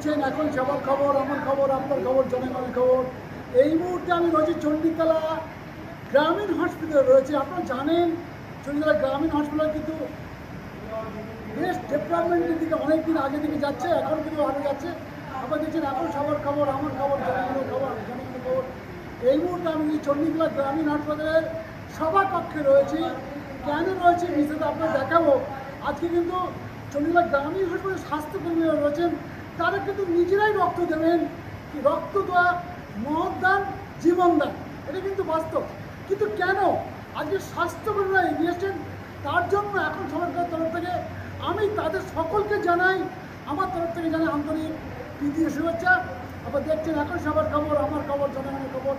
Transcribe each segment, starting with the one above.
দেখছেন এখন সবার খবর, আমার খবর, আপনার খবর, জনগণের খবর। এই মুহূর্তে আমি রয়েছি চণ্ডীতলা গ্রামীণ হসপিটালে রয়েছে। আপনারা জানেন চণ্ডীতলা গ্রামীণ হসপিটাল কিন্তু বেশ ডেভেলপমেন্টের দিকে অনেকদিন আগে দিকে যাচ্ছে, এখন কিন্তু আগে যাচ্ছে। আপনারা দেখছেন এখন সবার খবর, আমার খবর, জনগণের খবর, জনগণের খবর। এই মুহূর্তে আমি চণ্ডীতলা গ্রামীণ হাসপাতালের সভাকক্ষে রয়েছি। কেন রয়েছে বিশেষ আপনার দেখাবো। আজকে কিন্তু চণ্ডীতলা গ্রামীণ হাসপাতালের স্বাস্থ্যকর্মীরা রয়েছেন, তারা কিন্তু নিজেরাই রক্ত দেবেন। রক্ত দেওয়া মহৎদান, জীবনদান, এটা কিন্তু বাস্তব। কিন্তু কেন আজকে স্বাস্থ্যকর্মীরা এগিয়ে এসছেন, তার জন্য এখন সরকারের তরফ থেকে আমি তাদের সকলকে জানাই, আমার তরফ থেকে জানাই আন্তরিক প্রীতি ও শুভেচ্ছা। আপনারা দেখছেন এখন সবার খবর, আমার খবর, জনগণের খবর।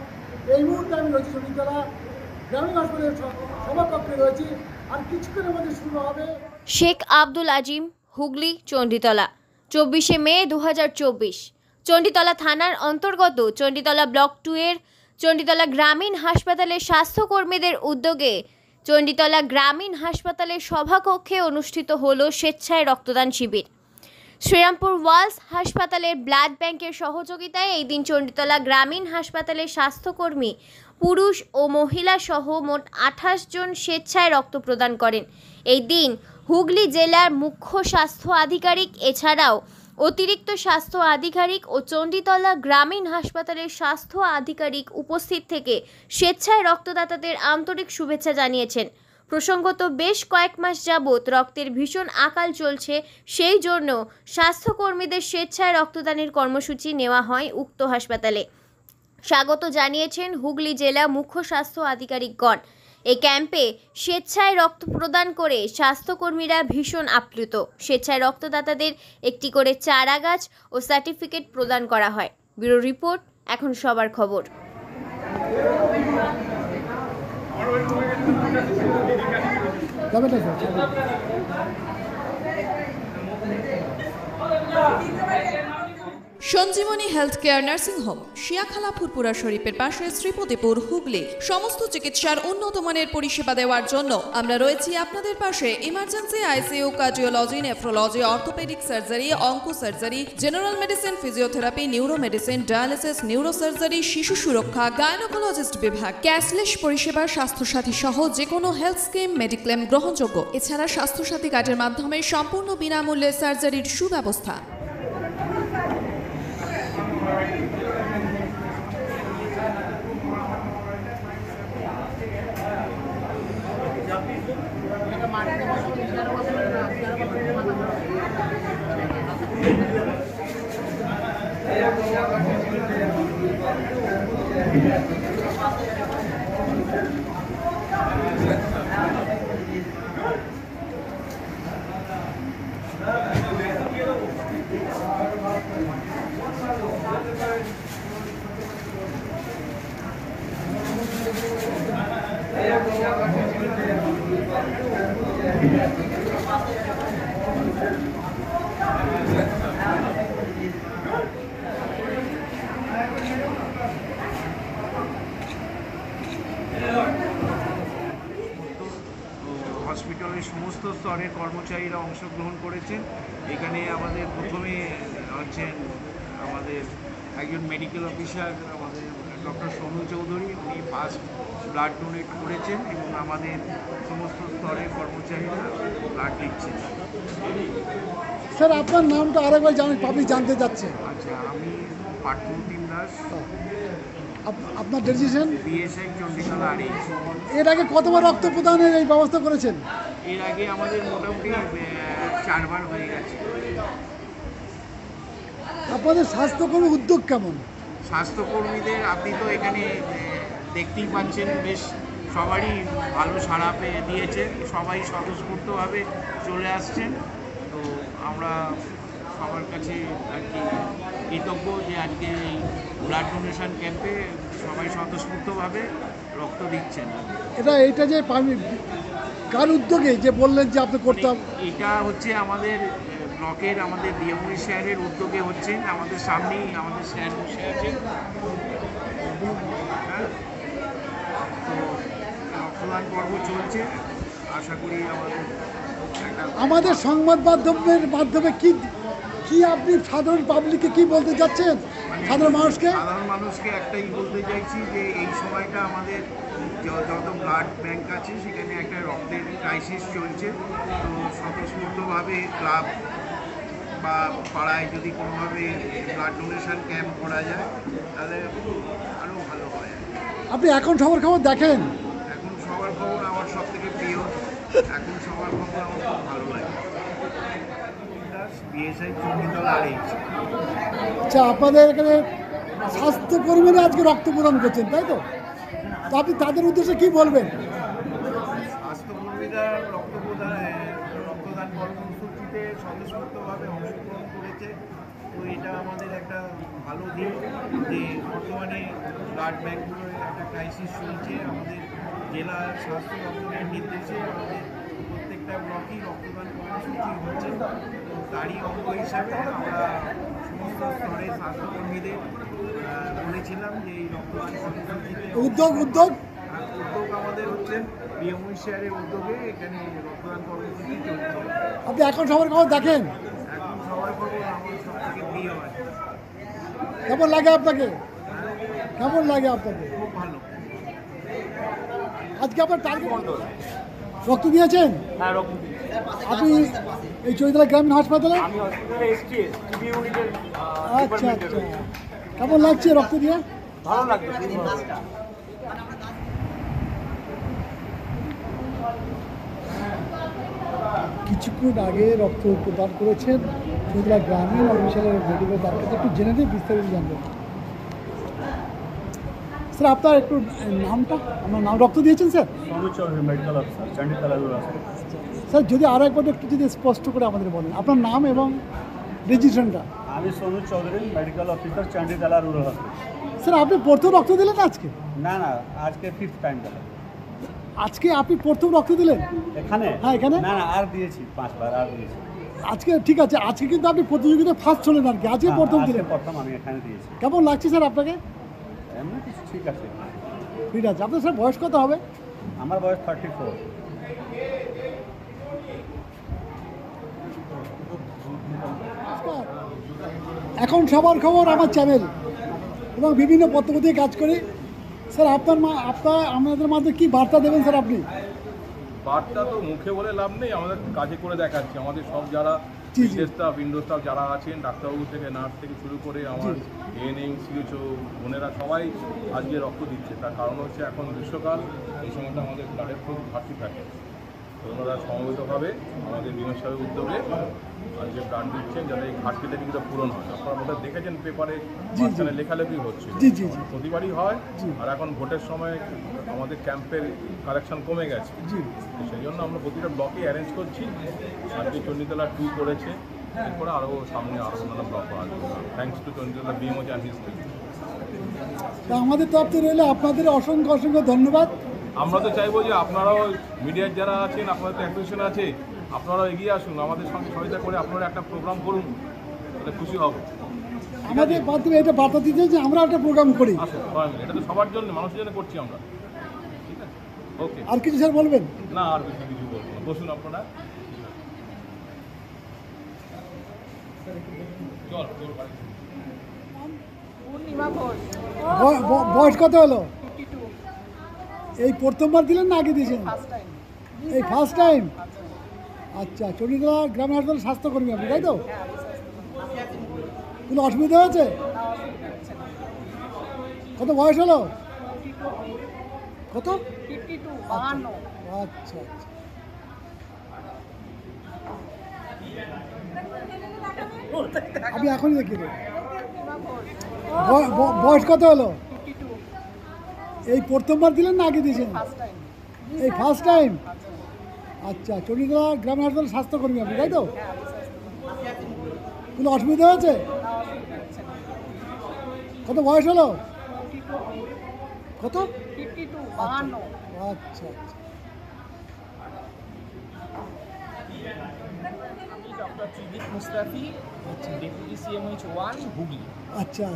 এই মুহূর্তে আমি রয়েছি চণ্ডীতলা গ্রামীণ হাসপাতালের সভাকক্ষে রয়েছি। আর কিছুক্ষণের মধ্যে শুরু হবে। শেখ আব্দুল আজিম, হুগলি, চণ্ডীতলা, 24শে মে 2024। চণ্ডীতলা থানার অন্তর্গত চণ্ডীতলা ব্লক 2 এর চণ্ডীতলা গ্রামীণ হাসপাতালের স্বাস্থ্যকর্মীদের উদ্যোগে চণ্ডীতলা গ্রামীণ হাসপাতালের সভাকক্ষে অনুষ্ঠিত হল স্বেচ্ছায় রক্তদান শিবির। শ্রীরামপুর ওয়ালস হাসপাতালের ব্লাড ব্যাংকের সহযোগিতায় এই দিন চণ্ডীতলা গ্রামীণ হাসপাতালের স্বাস্থ্যকর্মী পুরুষ ও মহিলা সহ মোট 28 জন স্বেচ্ছায় রক্ত প্রদান করেন। এই দিন হুগলি জেলার মুখ্য স্বাস্থ্য আধিকারিক এছাড়াও অতিরিক্ত স্বাস্থ্য আধিকারিক ও চণ্ডীতলা গ্রামীণ হাসপাতালের স্বাস্থ্য আধিকারিক উপস্থিত থেকে স্বেচ্ছায় রক্তদাতাদের আন্তরিক শুভেচ্ছা জানিয়েছেন। প্রসঙ্গত বেশ কয়েক মাস যাবৎ রক্তের ভীষণ আকাল চলছে, সেই জন্য স্বাস্থ্যকর্মীদের স্বেচ্ছায় রক্তদানের কর্মসূচি নেওয়া হয় উক্ত হাসপাতালে। স্বাগত জানিয়েছেন হুগলি জেলা মুখ্য স্বাস্থ্য আধিকারিকগণ। এই ক্যাম্পে স্বেচ্ছায় রক্ত প্রদান করে স্বাস্থ্যকর্মীরা ভীষণ আপ্লুত। স্বেচ্ছায় রক্তদাতাদের একটি করে চারা গাছ ও সার্টিফিকেট প্রদান করা হয়। ব্যুরো রিপোর্ট, এখন সবার খবর। Sanjeevani health care nursing home, Shiakhala Furfura শরীফের পাশে, শ্রীপতিপুর, হুগলি। সমস্ত চিকিৎসার উন্নত মানের পরিষেবা দেওয়ার জন্য আমরা রয়েছি আপনাদের পাশে। Emergency, ICU, cardiology, nephrology, orthopaedic surgery, onco surgery, general medicine, physiotherapy, neuro medicine, dialysis, neuro surgery, শিশু সুরক্ষা, গাইনোকোলজিস্ট বিভাগ, ক্যাশলেস পরিষেবা, স্বাস্থ্যসাথী সহ যে কোনো হেলথ স্কিম, মেডিক্লেম গ্রহণযোগ্য। এছাড়া স্বাস্থ্যসাথী কার্ডের মাধ্যমে সম্পূর্ণ বিনামূল্যে সার্জারির সুব্যবস্থা। হসপিটালের সমস্ত স্তরের কর্মচারীরা অংশগ্রহণ করেছেন। এখানে আমাদের প্রথমে হচ্ছেন আমাদের একজন মেডিকেল অফিসার, আমাদের ডক্টর সোনু চৌধুরী, উনি ফার্স্ট ব্লাড ডোনেট করেছেন এবং আমাদের সমস্ত স্তরের কর্মচারীরা ব্লাড দিচ্ছেন। স্যার আপনার নামটা আরেকবার পাবলিক জানতে চাচ্ছে। আচ্ছা, আমি পার্থপ্রতিম দাস, আপনার ডেজিশন বিএসআই চণ্ডীতলা আরএইচ। এর আগে কতবার রক্ত প্রদানের এই ব্যবস্থা করেছেন? এর আগে আমাদের মোটামুটি 4 বার হয়ে গেছে। আপনাদের স্বাস্থ্যকর্মী উদ্যোগ কেমন? স্বাস্থ্যকর্মীদের আপনি তো এখানে দেখতেই পাচ্ছেন, বেশ সবারই ভালো সাড়া পেয়ে দিয়েছে, সবাই স্বতঃস্ফূর্তভাবে চলে আসছেন। তো আমরা সবার কাছে আর কি কৃতজ্ঞ যে আজকে এই ব্লাড ডোনেশন ক্যাম্পে সবাই স্বতঃস্ফূর্তভাবে রক্ত দিচ্ছেন। এটা যে কার উদ্যোগে যে বললেন যে আপনি করতে হবে? এটা হচ্ছে আমাদের ব্লকের আমাদের ডিএমওই স্যারের উদ্যোগে হচ্ছে। আমাদের সামনেই আমাদের স্যার বসে আছে। তো রক্তদান পর্ব চলছে, আশা করি আমাদের সংবাদ মাধ্যমের মাধ্যমে কি কি আপনি সাধারণ পাবলিককে কি বলতে যাচ্ছেন, সাধারণ মানুষকে? সাধারণ মানুষকে একটাই বলতে চাইছি যে এই সময়টা আমাদের যত ব্লাড ব্যাংক আছে সেখানে একটা রক্তের ক্রাইসিস চলছে। তো স্বতঃস্ফূর্তভাবে ক্লাব বা পাড়ায় যদি কোনোভাবে ব্লাড ডোনেশন ক্যাম্প করা যায় তাহলে আরও ভালো হয়। আপনি এখন খবর দেখেন? এখন সবার খবর আমার সব থেকে প্রিয়, এখন সবার খবর আমার খুব ভালো লাগে। BSI Chanditala RH। আচ্ছা, আপনাদের এখানে স্বাস্থ্যকর্মীরা আজকে রক্ত প্রদান করছেন, তাই তো? তো আপনি তাদের উদ্দেশ্যে কি বলবেন? স্বাস্থ্যকর্মীরা রক্তদান কর্মসূচিতে স্বতঃস্ফূর্তভাবে অংশগ্রহণ করেছে। তো এটা আমাদের একটা ভালো দিক যে বর্তমানে ব্লাড ব্যাঙ্কগুলোর একটা ক্রাইসিস চলছে। আমাদের জেলা স্বাস্থ্য দপ্তরের নির্দেশে আমাদের প্রত্যেকটা ব্লকেই রক্তদান কর্মসূচি হচ্ছে। তো তারই অঙ্গ হিসাবে আমরা সমস্ত স্তরের স্বাস্থ্যকর্মীদের বলেছিলাম যে এই রক্তদান কর্মসূচিতে উদ্যোগ আমাদের হচ্ছে বিএমওই শেয়ারের উদ্যোগে এখানে রক্তদান কর্মসূচি চলছে। আপনি এখন খবর দেখেন? এখন সবার খবর আমার সব থেকে প্রিয় হয়। কেমন লাগে আপনাকে? খুব ভালো। আজকে আপনার টার্গেট রক্ত দিয়েছেন? হ্যাঁ, রক্ত দিই। আপনি এই চৈতলা গ্রামীণ হাসপাতালে? আমি হসপিটালে এসছি টিবি ইউনিটের আচ্ছা, কেমন লাগছে রক্ত দিয়ে? ভালো লাগছে, খুব ভালো। কিছুক্ষণ আগে রক্ত প্রদান করেছেন চৈতলা গ্রামীণ অফিসারের মেডিকেল তার কাছে একটু জেনে দিয়ে বিস্তারিত জানবেন। স্যার, আপনার একটু নামটা? আমার নাম রক্ত দিয়েছেন sir? Sonu Chowdhury, medical officer, Chanditala rural. Sir, যদি আরও একবার একটু যদি স্পষ্ট করে আমাদের বলেন আপনার নাম এবং রেজিস্ট্রেশনটা। আমি Sonu Chowdhury, medical officer, Chanditala rural hospital. Sir, আপনি প্রথম রক্ত দিলেন আজকে? না, আজকে 5th টাইম দিলাম। আজকে আপনি প্রথম রক্ত দিলেন এখানে? হ্যাঁ, এখানে। না, আর দিয়েছি 5 বার, আর দিয়েছি। আজকে ঠিক আছে, আজকে কিন্তু আপনি প্রতিযোগিতায় ফার্স্ট হলেন আর কি, আজকে প্রথম আজকে দিলেন। প্রথম আমি এখানে দিয়েছি। কেমন লাগছে স্যার আপনাকে? এমনি কিছু ঠিক আছে। ঠিক আছে। আপনার স্যার বয়স কত হবে? আমার বয়স 34। এখন সবার খবর আমার চ্যানেল এবং বিভিন্ন পত্রপত্রিকায় কাজ করি। স্যার, আপনার আমাদের মাঝে কি বার্তা দেবেন স্যার আপনি? বার্তা তো মুখে বলে লাভ নেই, আমাদের কাজে করে দেখাচ্ছি। আমাদের সব যারা স্টাফ, উইন্ডো স্টাফ যারা আছেন, ডাক্তারবাবু থেকে নার্স থেকে শুরু করে আমার এএনএম, সিএচও বোনেরা সবাই আজকে রক্ত দিচ্ছে। তার কারণ হচ্ছে এখন গ্রীষ্মকাল, এই সময়টা আমাদের ব্লাডের খুব ঘাটতি থাকে। তো ওনারা সমবেতভাবে আমাদের বিমল সাহেবের উদ্যোগে আজকে ব্লাড দিচ্ছেন যাতে এই ঘাটতিটা কিন্তু পূরণ হয়। আপনারা বোধহয় দেখেছেন পেপারে মাঝখানে লেখালেখি হচ্ছে, প্রতিবারই হয়। আর এখন ভোটের সময় আমাদের ক্যাম্পের কালেকশন কমে গেছে, সেই জন্য আমরা প্রতিটা ব্লকে অ্যারেঞ্জ করছি। আজকে চণ্ডীতলা 2 করেছে, এরপরে আরও সামনে আরও অন্যান্য ব্লক আসবে। Thanks to Chanditala BMO and his team. আমাদের তরফ থেকে রইলে আপনাদের অসংখ্য ধন্যবাদ। আমরা তো চাইবো যে আপনারাও মিডিয়ার যারা আছেন, আপনাদের তো অ্যাসোসিয়েশন আছে, আপনারাও এগিয়ে আসুন, আমাদের সঙ্গে সহযোগিতা করে আপনারা একটা প্রোগ্রাম করুন, তাহলে খুশি হব। আমাদের মাধ্যমে এটা বার্তা দিতে যে আমরা একটা প্রোগ্রাম করি। আসুন সবাই মিলে, এটা তো সবার জন্য, মানুষের জন্য করছি আমরা। ঠিক আছে, ওকে। আর কিছু স্যার বলবেন? না, আর বেশি কিছু বলবো না, বসুন আপনারা। চল বয়স কত হলো? এই প্রথমবার দিলেন না আগে দিয়েছেন? এই ফার্স্ট টাইম। আচ্ছা, চণ্ডীতলা গ্রামীণ হাসপাতাল স্বাস্থ্যকর্মী আপনি, তাই তো? কোনো অসুবিধা হয়েছে? কত বয়স হলো? কত? আচ্ছা। আমি এখনই দেখি। বয়স কত হলো? এই প্রথমবার দিলেন না আগে দিয়েছেন? এই ফার্স্ট টাইম। আচ্ছা, চণ্ডীতলা গ্রামীণ হাসপাতাল স্বাস্থ্যকর্মী আপনি, তাই তো? কোনো অসুবিধা হয়েছে? কত বয়স হলো? কত? আচ্ছা। Doctor Tridip Mustafi, deputy CMH 1, Hooghly. আচ্ছা।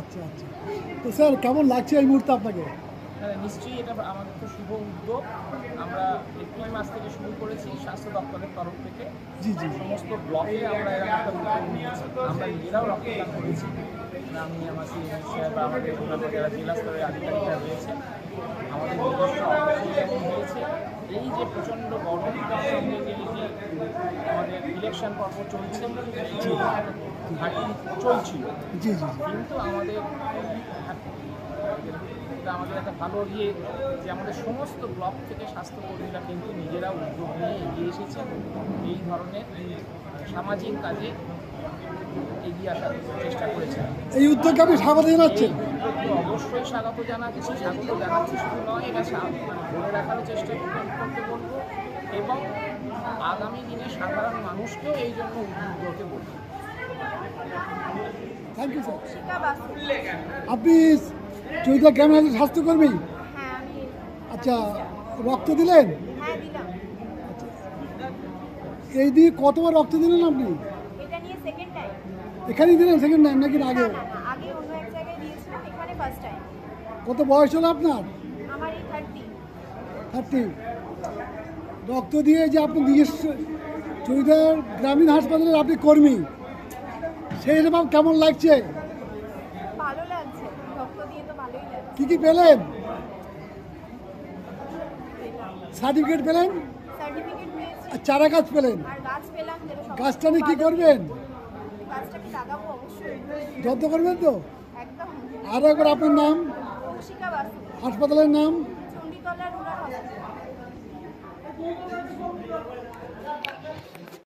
তো স্যার, কেমন লাগছে এই মুহূর্তে আপনাকে? নিশ্চয়ই এটা আমাদের তো শুভ উদ্যোগ। আমরা এপ্রিল মাস থেকে শুরু করেছি স্বাস্থ্য দপ্তরের তরফ থেকে। জি জি সমস্ত ব্লকে আমরা এরকম একটা উদ্যোগ নিয়েছি। আমরা নিজেরাও রক্তদান করেছি। আমি আমার সিএমএস স্যার বা আমাদের অন্যান্য যারা জেলা স্তরের আধিকারিকরা রয়েছে, আমাদের নিজস্ব অর্থ যেমন হয়েছে। এই যে প্রচণ্ড গরম, তার সঙ্গে যে এই যে আমাদের ইলেকশন পর্ব চলছে, ঘাটি চলছিল, জি জি কিন্তু আমাদের একটা ভালো যে আমাদের সমস্ত ব্লক থেকে স্বাস্থ্যকর্মীরা কিন্তু নিজেরা উদ্যোগ নিয়ে এগিয়ে এসেছেন এই ধরনের সামাজিক কাজে এগিয়ে আসার চেষ্টা করেছেন। এই উদ্যোগকে আপনি স্বাগত জানাচ্ছেন? এই উদ্যোগকে অবশ্যই স্বাগত জানাচ্ছি। শুধু নয়, এটা ধরে রাখারও চেষ্টা করতে বলবো এবং আগামী দিনে সাধারণ মানুষকেও এই জন্য উদ্বুদ্ধ হতে বলবো। Thank you sir. আপনি চৌধুরী গ্রামের একজন স্বাস্থ্যকর্মী? হ্যাঁ, আমি আচ্ছা, রক্ত দিলেন? হ্যাঁ দিলাম। এই দিয়ে কতবার রক্ত দিলেন আপনি? এটা নিয়ে সেকেন্ড টাইম। এখানেই দিলেন সেকেন্ড টাইম নাকি আগে? না, আগে অন্য এক জায়গায় দিয়েছিলাম, এখানে ফার্স্ট টাইম। কত বয়স হলো আপনার? আমার এই 30। 30। রক্ত দিয়ে যে আপনি নিজস্ব চৌধুরী গ্রামীণ হাসপাতালের আপনি কর্মী, সেই রকম কেমন লাগছে? ভালো লাগছে, রক্ত দিয়ে তো ভালোই লাগছে। কি কি পেলেন? সার্টিফিকেট পেলেন সার্টিফিকেট পেয়েছি আর চারা গাছ পেলেন? আর গাছ পেলাম, যেটা সব গাছটা নিয়ে কী করবেন? গাছটাকে লাগাবো অবশ্যই, যত্ন করবেন তো? একদম। আরও একবার আপনার নাম, কৌশিকা বাসু। হাসপাতালের নাম?